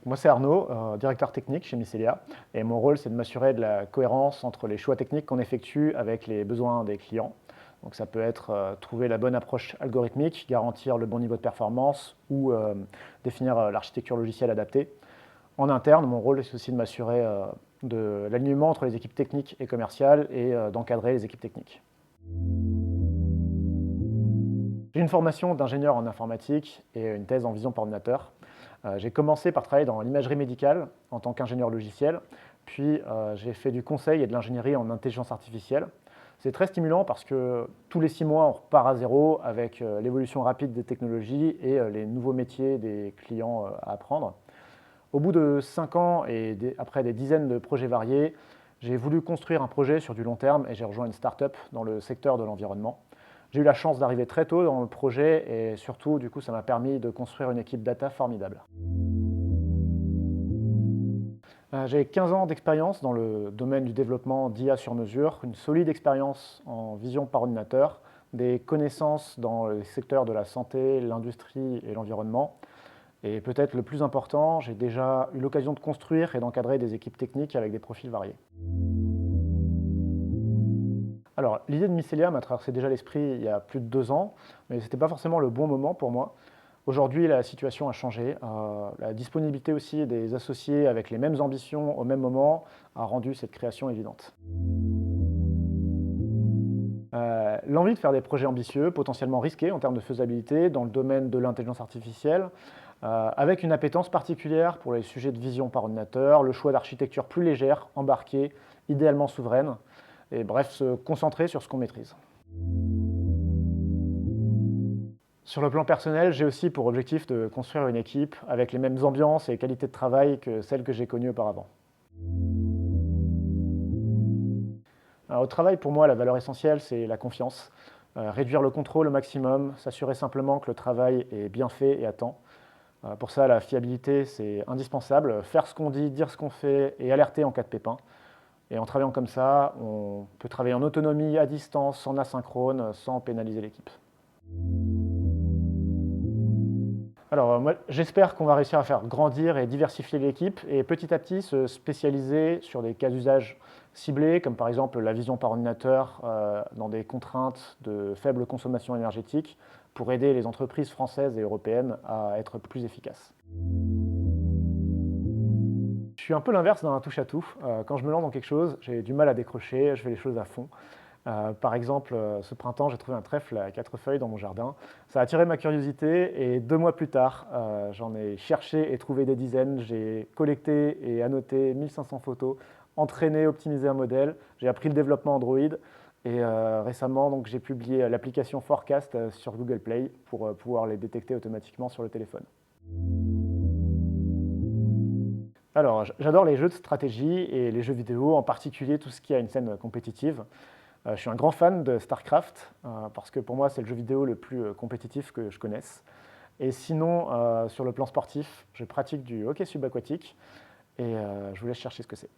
Moi, c'est Arnaud, directeur technique chez Mycelia, et mon rôle, c'est de m'assurer de la cohérence entre les choix techniques qu'on effectue avec les besoins des clients. Donc ça peut être trouver la bonne approche algorithmique, garantir le bon niveau de performance ou définir l'architecture logicielle adaptée. En interne, mon rôle, c'est aussi de m'assurer de l'alignement entre les équipes techniques et commerciales et d'encadrer les équipes techniques. J'ai une formation d'ingénieur en informatique et une thèse en vision par ordinateur. J'ai commencé par travailler dans l'imagerie médicale en tant qu'ingénieur logiciel, puis j'ai fait du conseil et de l'ingénierie en intelligence artificielle. C'est très stimulant parce que tous les 6 mois, on repart à zéro avec l'évolution rapide des technologies et les nouveaux métiers des clients à apprendre. Au bout de 5 ans et après des dizaines de projets variés, j'ai voulu construire un projet sur du long terme et j'ai rejoint une start-up dans le secteur de l'environnement. J'ai eu la chance d'arriver très tôt dans le projet et surtout, du coup, ça m'a permis de construire une équipe data formidable. J'ai 15 ans d'expérience dans le domaine du développement d'IA sur mesure, une solide expérience en vision par ordinateur, des connaissances dans les secteurs de la santé, l'industrie et l'environnement. Et peut-être le plus important, j'ai déjà eu l'occasion de construire et d'encadrer des équipes techniques avec des profils variés. Alors, l'idée de Mycelia m'a traversé déjà l'esprit il y a plus de 2 ans, mais ce n'était pas forcément le bon moment pour moi. Aujourd'hui, la situation a changé. La disponibilité aussi des associés avec les mêmes ambitions au même moment a rendu cette création évidente. L'envie de faire des projets ambitieux, potentiellement risqués en termes de faisabilité dans le domaine de l'intelligence artificielle, avec une appétence particulière pour les sujets de vision par ordinateur, le choix d'architecture plus légère, embarquée, idéalement souveraine, et bref, se concentrer sur ce qu'on maîtrise. Sur le plan personnel, j'ai aussi pour objectif de construire une équipe avec les mêmes ambiances et qualités de travail que celles que j'ai connues auparavant. Alors, au travail, pour moi, la valeur essentielle, c'est la confiance. Réduire le contrôle au maximum, s'assurer simplement que le travail est bien fait et à temps. Pour ça, la fiabilité, c'est indispensable. Faire ce qu'on dit, dire ce qu'on fait et alerter en cas de pépin. Et en travaillant comme ça, on peut travailler en autonomie, à distance, en asynchrone, sans pénaliser l'équipe. Alors, moi, j'espère qu'on va réussir à faire grandir et diversifier l'équipe et petit à petit se spécialiser sur des cas d'usage ciblés, comme par exemple la vision par ordinateur dans des contraintes de faible consommation énergétique pour aider les entreprises françaises et européennes à être plus efficaces. Je suis un peu l'inverse d'un touche-à-tout. Quand je me lance dans quelque chose, j'ai du mal à décrocher, je fais les choses à fond. Par exemple, ce printemps, j'ai trouvé un trèfle à 4 feuilles dans mon jardin. Ça a attiré ma curiosité et 2 mois plus tard, j'en ai cherché et trouvé des dizaines. J'ai collecté et annoté 1500 photos, entraîné, optimisé un modèle. J'ai appris le développement Android et récemment, donc, j'ai publié l'application Forecast sur Google Play pour pouvoir les détecter automatiquement sur le téléphone. Alors, j'adore les jeux de stratégie et les jeux vidéo, en particulier tout ce qui a une scène compétitive. Je suis un grand fan de StarCraft, parce que pour moi, c'est le jeu vidéo le plus compétitif que je connaisse. Et sinon, sur le plan sportif, je pratique du hockey subaquatique et je vous laisse chercher ce que c'est.